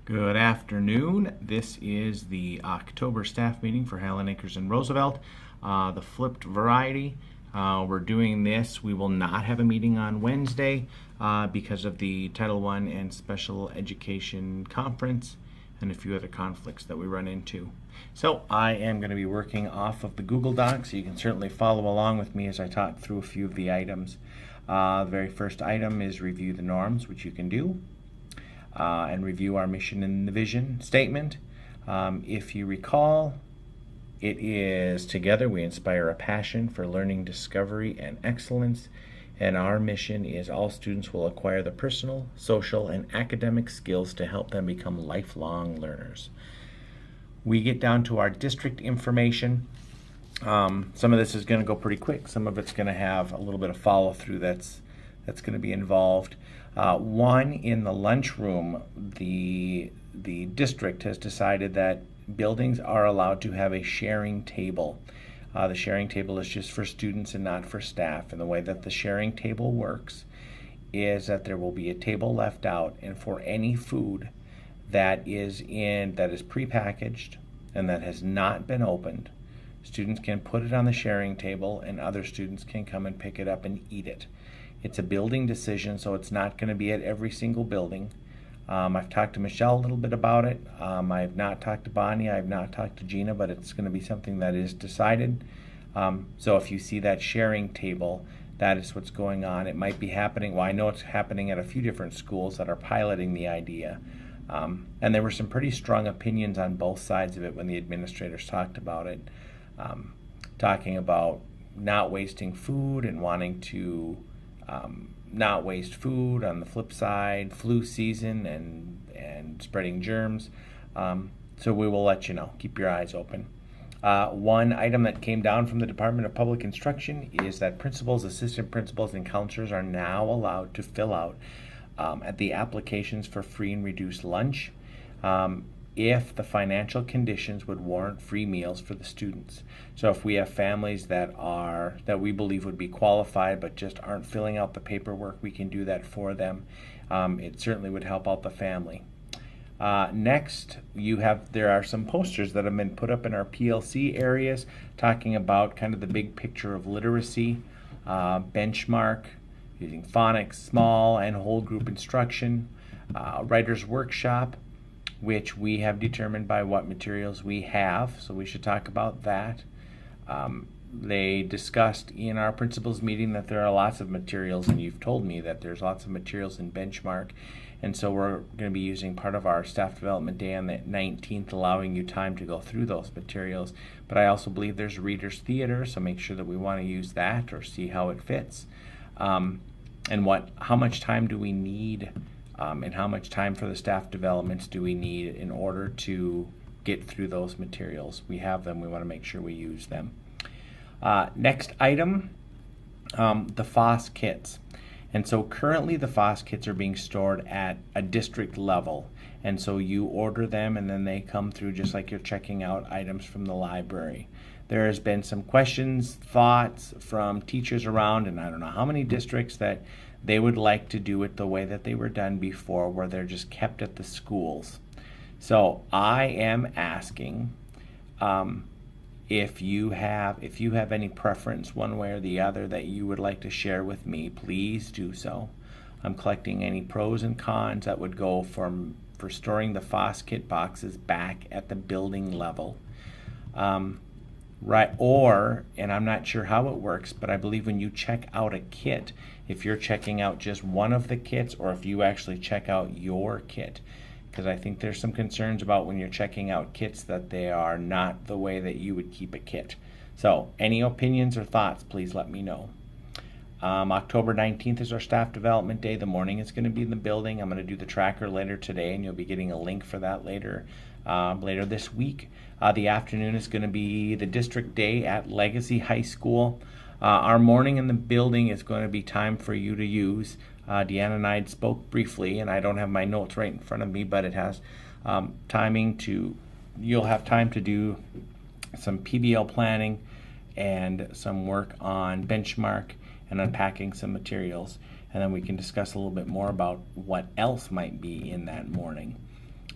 Good afternoon. This is the October staff meeting for Highland Acres and Roosevelt, the flipped variety. We're doing this. We will not have a meeting on Wednesday because of the Title I and Special Education Conference and a few other conflicts that we run into. So I am going to be working off of the Google Docs, so you can certainly follow along with me as I talk through a few of the items. The very first item is review the norms, which you can do. And review our mission and the vision statement. If you recall, it is together we inspire a passion for learning, discovery, and excellence. And our mission is all students will acquire the personal, social, and academic skills to help them become lifelong learners. We get down to our district information. Some of this is going to go pretty quick. Some of it's going to have a little bit of follow through that's going to be involved. One, in the lunchroom, the district has decided that buildings are allowed to have a sharing table. The sharing table is just for students and not for staff. And the way that the sharing table works is that there will be a table left out, and for any food that is prepackaged and that has not been opened, students can put it on the sharing table and other students can come and pick it up and eat it. It's a building decision, so it's not going to be at every single building. I've talked to Michelle a little bit about it. I've not talked to Bonnie. I've not talked to Gina, but it's going to be something that is decided. So if you see that sharing table, that is what's going on. It might be happening. Well, I know it's happening at a few different schools that are piloting the idea. And there were some pretty strong opinions on both sides of it when the administrators talked about it, talking about not wasting food and wanting to not waste food. On the flip side, flu season and spreading germs. So we will let you know. Keep your eyes open. One item that came down from the Department of Public Instruction is that principals, assistant principals, and counselors are now allowed to fill out at the applications for free and reduced lunch if the financial conditions would warrant free meals for the students. So if we have families that we believe would be qualified but just aren't filling out the paperwork, we can do that for them. It certainly would help out the family. Next, there are some posters that have been put up in our PLC areas talking about kind of the big picture of literacy, benchmark, using phonics, small and whole group instruction, writer's workshop, which we have determined by what materials we have, so we should talk about that. They discussed in our principals meeting that there are lots of materials, and you've told me that there's lots of materials in Benchmark, and so we're going to be using part of our staff development day on the 19th, allowing you time to go through those materials. But I also believe there's Reader's Theater, so make sure that we want to use that or see how it fits. And how much time do we need, and how much time for the staff developments do we need in order to get through those materials. We have them. We want to make sure we use them. Next item, the FOSS kits. And so currently the FOSS kits are being stored at a district level. And so you order them and then they come through just like you're checking out items from the library. There has been some questions, thoughts from teachers around, and I don't know how many districts, that they would like to do it the way that they were done before, where they're just kept at the schools. So I am asking if you have any preference one way or the other that you would like to share with me, please do so. I'm collecting any pros and cons that would go for storing the FOSS kit boxes back at the building level. Right, and I'm not sure how it works, but I believe when you check out a kit, if you're checking out just one of the kits or if you actually check out your kit, because I think there's some concerns about when you're checking out kits that they are not the way that you would keep a kit. So any opinions or thoughts, please let me know. October 19th is our staff development day. The morning is going to be in the building. I'm going to do the tracker later today, and you'll be getting a link for that later this week. The afternoon is going to be the district day at Legacy High School. Our morning in the building is going to be time for you to use. Deanna and I spoke briefly, and I don't have my notes right in front of me, but it has you'll have time to do some PBL planning and some work on Benchmark and unpacking some materials, and then we can discuss a little bit more about what else might be in that morning.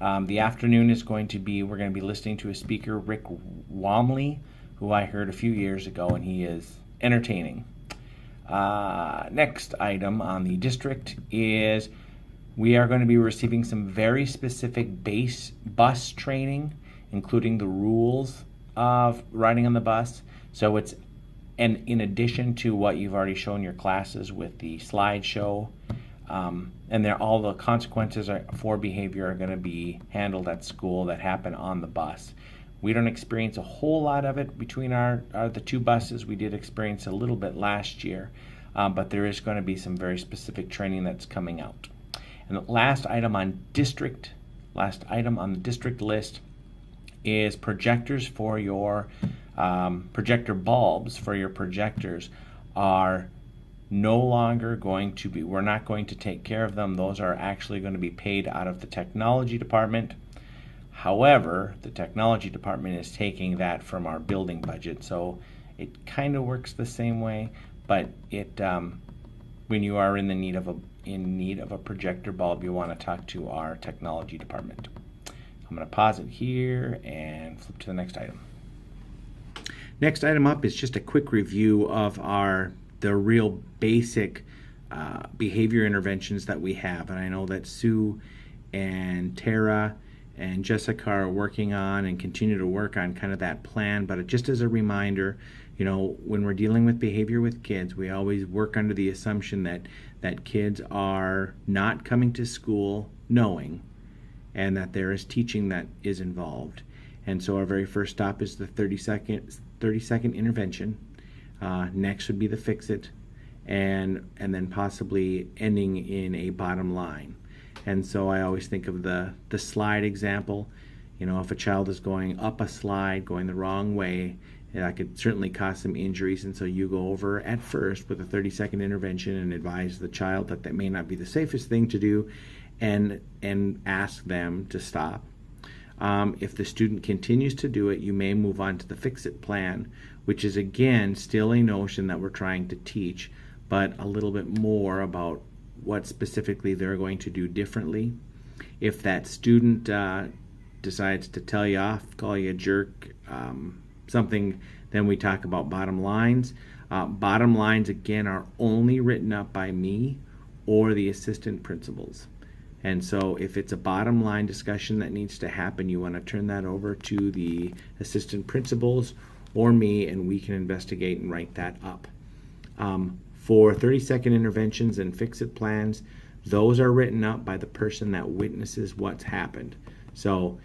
The afternoon is we're going to be listening to a speaker, Rick Wamley, who I heard a few years ago, and he is entertaining. Next item on the district is we are going to be receiving some very specific bus training, including the rules of riding on the bus. So and in addition to what you've already shown your classes with the slideshow, and all the consequences for behavior are going to be handled at school that happen on the bus. We don't experience a whole lot of it between the two buses. We did experience a little bit last year, but there is going to be some very specific training that's coming out. And the last item on the district list is projectors for your projector bulbs for your projectors are no longer going to be, we're not going to take care of them. Those are actually going to be paid out of the technology department. However, the technology department is taking that from our building budget, so it kind of works the same way, but when you are in need of a projector bulb, you want to talk to our technology department. I'm going to pause it here and flip to the next item. Next item up is just a quick review of the real basic behavior interventions that we have. And I know that Sue and Tara and Jessica are working on and continue to work on kind of that plan. But just as a reminder, when we're dealing with behavior with kids, we always work under the assumption that kids are not coming to school knowing, and that there is teaching that is involved. And so our very first stop is the 30-second intervention. Next would be the fix-it, and then possibly ending in a bottom line. And so I always think of the slide example. If a child is going up a slide, going the wrong way, that could certainly cause some injuries. And so you go over at first with a 30-second intervention and advise the child that may not be the safest thing to do, and ask them to stop. If the student continues to do it, you may move on to the fix-it plan, which is again still a notion that we're trying to teach, but a little bit more about what specifically they're going to do differently. If that student decides to tell you off, call you a jerk, something, then we talk about bottom lines. Bottom lines, again, are only written up by me or the assistant principals. And so if it's a bottom line discussion that needs to happen, you want to turn that over to the assistant principals or me, and we can investigate and write that up. For 30-second interventions and fix-it plans, those are written up by the person that witnesses what's happened. So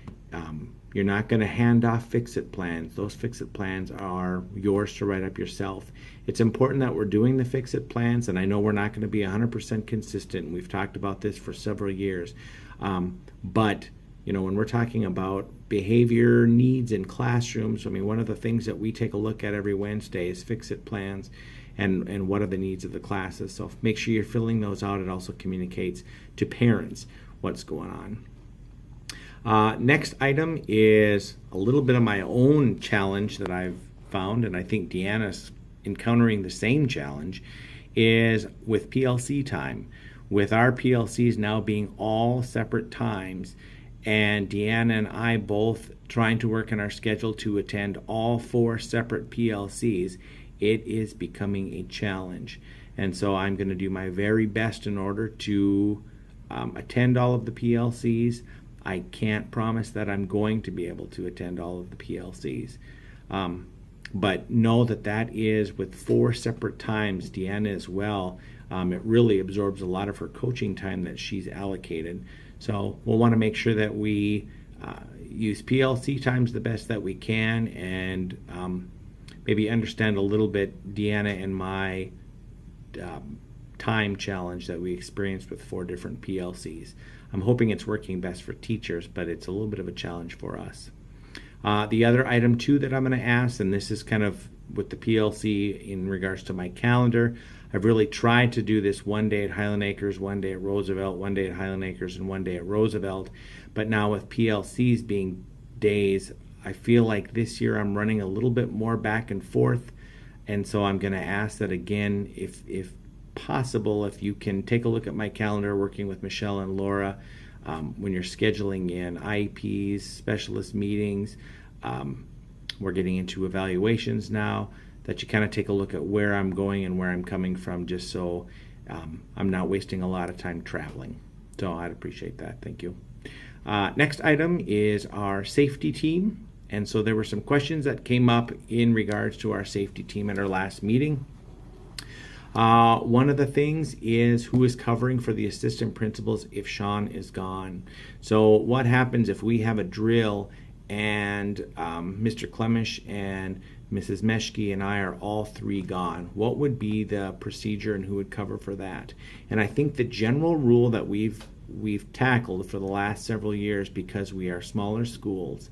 you're not going to hand off fix-it plans. Those fix-it plans are yours to write up yourself. It's important that we're doing the fix-it plans, and I know we're not going to be 100% consistent. We've talked about this for several years. But when we're talking about behavior needs in classrooms, one of the things that we take a look at every Wednesday is fix-it plans and what are the needs of the classes. So make sure you're filling those out. It also communicates to parents what's going on. Next item is a little bit of my own challenge that I've found, and I think Deanna's encountering the same challenge, is with PLC time. With our PLCs now being all separate times, and Deanna and I both trying to work in our schedule to attend all 4 separate PLCs, it is becoming a challenge. And so I'm going to do my very best in order to attend all of the PLCs. I can't promise that I'm going to be able to attend all of the PLCs. But know that is with 4 separate times, Deanna as well. It really absorbs a lot of her coaching time that she's allocated. So we'll want to make sure that we use PLC times the best that we can, and maybe understand a little bit Deanna and my time challenge that we experienced with 4 different PLCs. I'm hoping it's working best for teachers, but it's a little bit of a challenge for us. The other item too that I'm going to ask, and this is kind of with the PLC in regards to my calendar, I've really tried to do this one day at Highland Acres, one day at Roosevelt, one day at Highland Acres, and one day at Roosevelt. But now with PLCs being days, I feel like this year I'm running a little bit more back and forth. And so I'm going to ask that again, if possible, if you can take a look at my calendar, working with Michelle and Laura, when you're scheduling in IEPs, specialist meetings, we're getting into evaluations now, that you kind of take a look at where I'm going and where I'm coming from, just so I'm not wasting a lot of time traveling. So I'd appreciate that. Thank you. Next item is our safety team. And so there were some questions that came up in regards to our safety team at our last meeting. One of the things is who is covering for the assistant principals if Sean is gone. So what happens if we have a drill and Mr. Clemish and Mrs. Meshke and I are all three gone? What would be the procedure and who would cover for that? And I think the general rule that we've tackled for the last several years, because we are smaller schools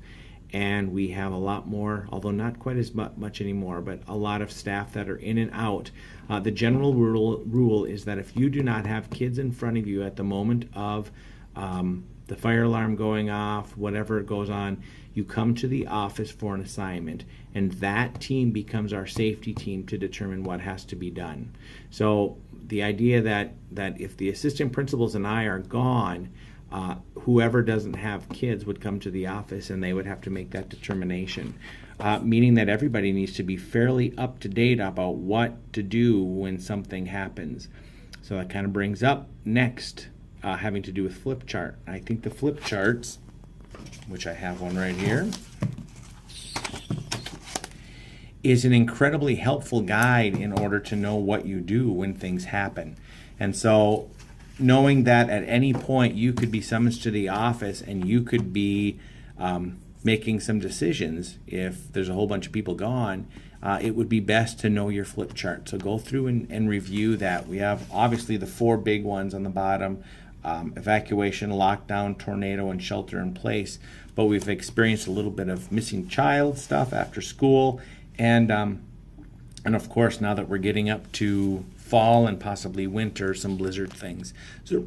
and we have a lot more, although not quite as much anymore, but a lot of staff that are in and out. The general rule is that if you do not have kids in front of you at the moment of the fire alarm going off, whatever goes on, you come to the office for an assignment, and that team becomes our safety team to determine what has to be done. So the idea that if the assistant principals and I are gone, whoever doesn't have kids would come to the office and they would have to make that determination, meaning that everybody needs to be fairly up to date about what to do when something happens. So that kind of brings up next, having to do with flip chart. I think the flip charts, which I have one right here, is an incredibly helpful guide in order to know what you do when things happen. And so knowing that at any point you could be summoned to the office and you could be making some decisions if there's a whole bunch of people gone, it would be best to know your flip chart. So go through and review that. We have obviously the four big ones on the bottom: evacuation, lockdown, tornado, and shelter in place. But we've experienced a little bit of missing child stuff after school, and of course, now that we're getting up to fall and possibly winter, some blizzard things. So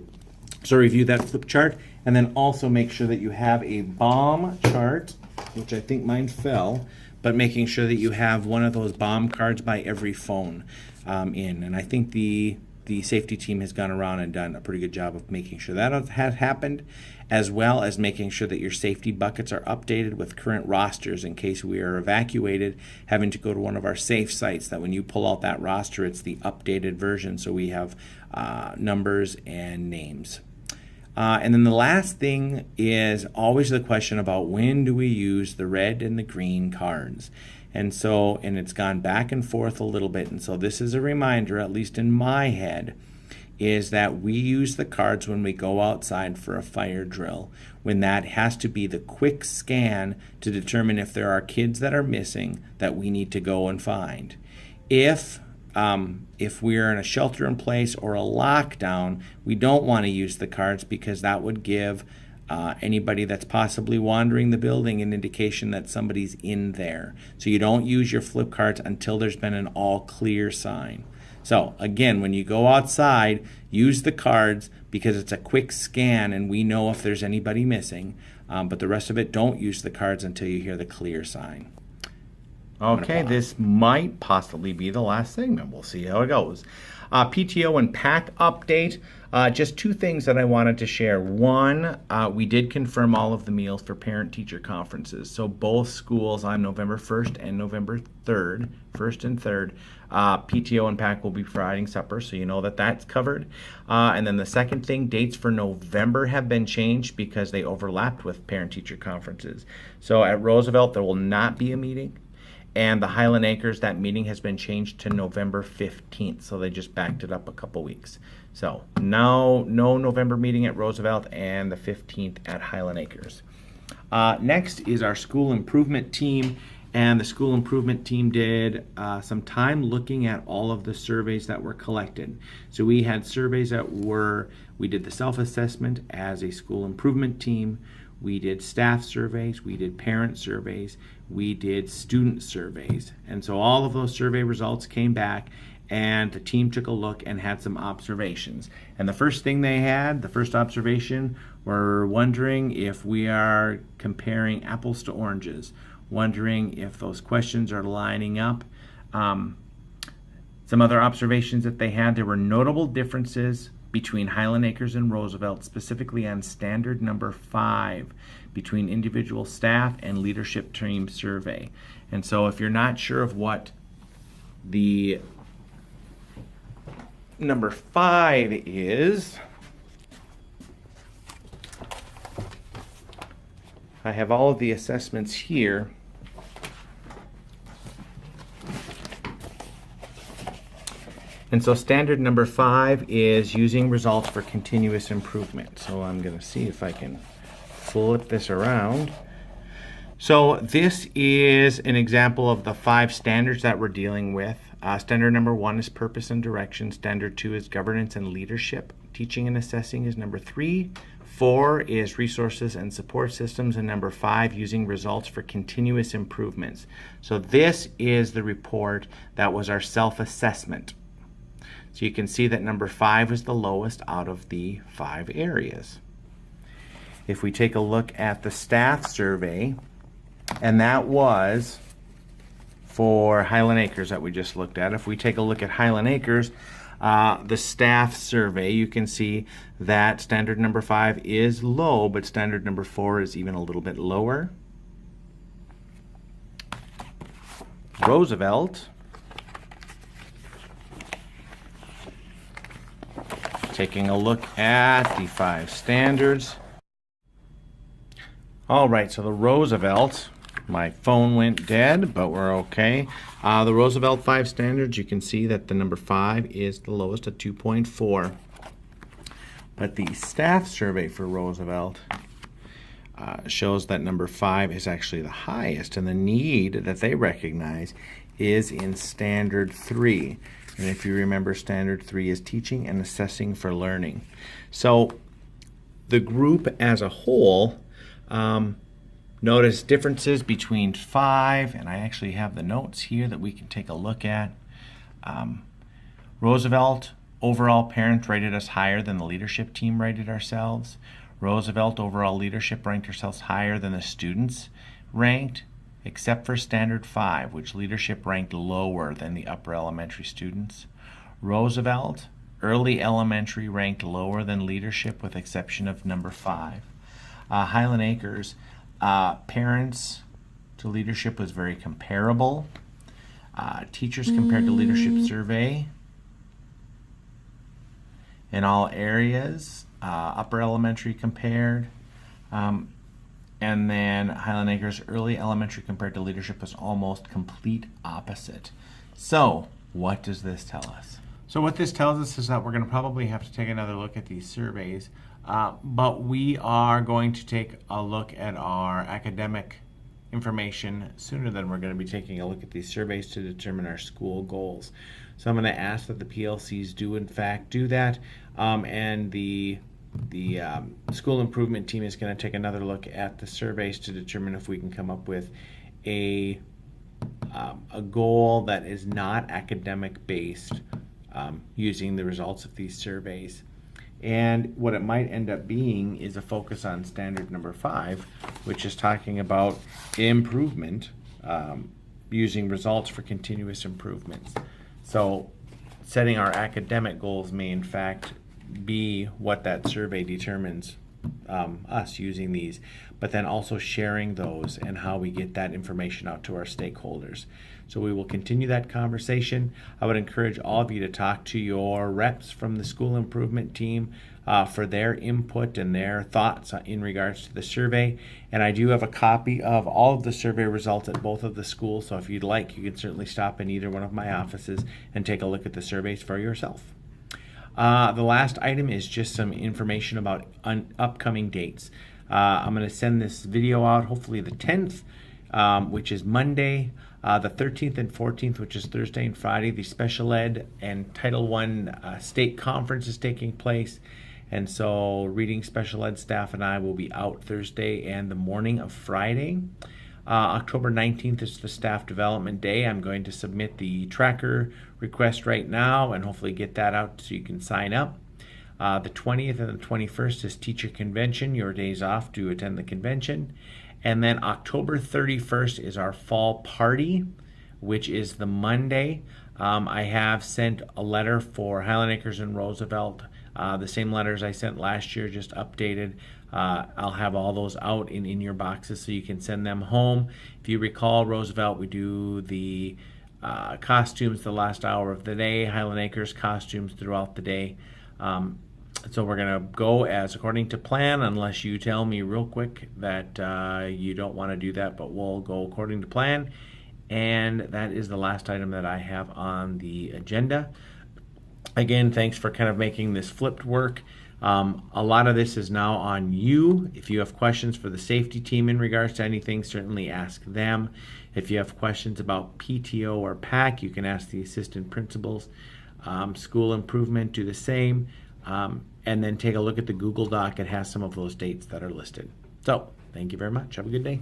review that flip chart, and then also make sure that you have a bomb chart, which I think mine fell, but making sure that you have one of those bomb cards by every phone in. And I think the safety team has gone around and done a pretty good job of making sure that has happened, as well as making sure that your safety buckets are updated with current rosters in case we are evacuated, having to go to one of our safe sites, that when you pull out that roster, it's the updated version, so we have numbers and names. And then the last thing is always the question about when do we use the red and the green cards. And it's gone back and forth a little bit. And so this is a reminder, at least in my head, is that we use the cards when we go outside for a fire drill, when that has to be the quick scan to determine if there are kids that are missing that we need to go and find. If we're in a shelter in place or a lockdown, we don't want to use the cards, because that would give anybody that's possibly wandering the building an indication that somebody's in there. So you don't use your flip cards until there's been an all clear sign. So again, when you go outside, use the cards because it's a quick scan and we know if there's anybody missing. But the rest of it, don't use the cards until you hear the clear sign. Okay, this might possibly be the last segment. We'll see how it goes. PTO and PAC update. Just two things that I wanted to share. One, we did confirm all of the meals for parent-teacher conferences. So both schools on November 1st and November 3rd, 1st and 3rd, PTO and PAC will be providing supper, so you know that that's covered. And then the second thing, dates for November have been changed because they overlapped with parent-teacher conferences. So at Roosevelt, there will not be a meeting. And the Highland Acres, that meeting has been changed to November 15th, so they just backed it up a couple weeks. So now, no November meeting at Roosevelt, and the 15th at Highland Acres. Next is our school improvement team, and the school improvement team did some time looking at all of the surveys that were collected. So we had surveys we did the self-assessment as a school improvement team. We did staff surveys, we did parent surveys, we did student surveys. And so all of those survey results came back, and the team took a look and had some observations. And the first observation, we're wondering if we are comparing apples to oranges, wondering if those questions are lining up. Some other observations that they had, there were notable differences between Highland Acres and Roosevelt, specifically on standard number 5, between individual staff and leadership team survey. And so if you're not sure of what the number 5 is, I have all of the assessments here. And so standard number 5 is using results for continuous improvement. So I'm going to see if I can flip this around. So this is an example of the 5 standards that we're dealing with. Standard number 1 is purpose and direction. Standard 2 is governance and leadership. Teaching and assessing is number 3. 4 is resources and support systems, and number 5, using results for continuous improvements. So this is the report that was our self-assessment. So you can see that number 5 is the lowest out of the 5 areas. If we take a look at the staff survey, and that was for Highland Acres that we just looked at. If we take a look at Highland Acres, the staff survey, you can see that standard number 5 is low, but standard number 4 is even a little bit lower. Roosevelt, taking a look at the 5 standards. All right, so the Roosevelt, my phone went dead, but we're okay. The Roosevelt 5 standards, you can see that the number 5 is the lowest at 2.4. But the staff survey for Roosevelt shows that number 5 is actually the highest, and the need that they recognize is in standard 3. And if you remember, standard 3 is teaching and assessing for learning. So the group as a whole, notice differences between 5, and I actually have the notes here that we can take a look at. Roosevelt, overall parents rated us higher than the leadership team rated ourselves. Roosevelt, overall leadership ranked ourselves higher than the students ranked, except for standard 5, which leadership ranked lower than the upper elementary students. Roosevelt, early elementary ranked lower than leadership with exception of number 5. Highland Acres, parents to leadership was very comparable. Teachers compared to leadership survey in all areas. Upper elementary compared. And then Highland Acres early elementary compared to leadership was almost complete opposite. So what does this tell us? So what this tells us is that we're going to probably have to take another look at these surveys, but we are going to take a look at our academic information sooner than we're going to be taking a look at these surveys to determine our school goals. So I'm going to ask that the PLCs do in fact do that, and the school improvement team is going to take another look at the surveys to determine if we can come up with a goal that is not academic based, using the results of these surveys. And what it might end up being is a focus on standard number 5, which is talking about improvement, using results for continuous improvements. So setting our academic goals may in fact be what that survey determines, us using these, but then also sharing those and how we get that information out to our stakeholders. So we will continue that conversation. I would encourage all of you to talk to your reps from the school improvement team for their input and their thoughts in regards to the survey. And I do have a copy of all of the survey results at both of the schools, so if you'd like, you can certainly stop in either one of my offices and take a look at the surveys for yourself. The last item is just some information about upcoming dates. I'm going to send this video out hopefully the 10th, which is Monday, the 13th and 14th, which is Thursday and Friday. The Special Ed and Title I State Conference is taking place. And so Reading Special Ed staff and I will be out Thursday and the morning of Friday. October 19th is the Staff Development Day. I'm going to submit the tracker request right now and hopefully get that out so you can sign up. The 20th and the 21st is Teacher Convention, your days off to attend the convention. And then October 31st is our fall party, which is the Monday. I have sent a letter for Highland Acres and Roosevelt, the same letters I sent last year, just updated. I'll have all those out in your boxes so you can send them home. If you recall, Roosevelt, we do the costumes the last hour of the day, Highland Acres costumes throughout the day. So we're going to go as according to plan, unless you tell me real quick that you don't want to do that, but we'll go according to plan. And that is the last item that I have on the agenda. Again, thanks for kind of making this flipped work. A lot of this is now on you. If you have questions for the safety team in regards to anything, certainly ask them. If you have questions about PTO or PAC, you can ask the assistant principals. School improvement, do the same. And then take a look at the Google Doc. It has some of those dates that are listed. So, thank you very much. Have a good day.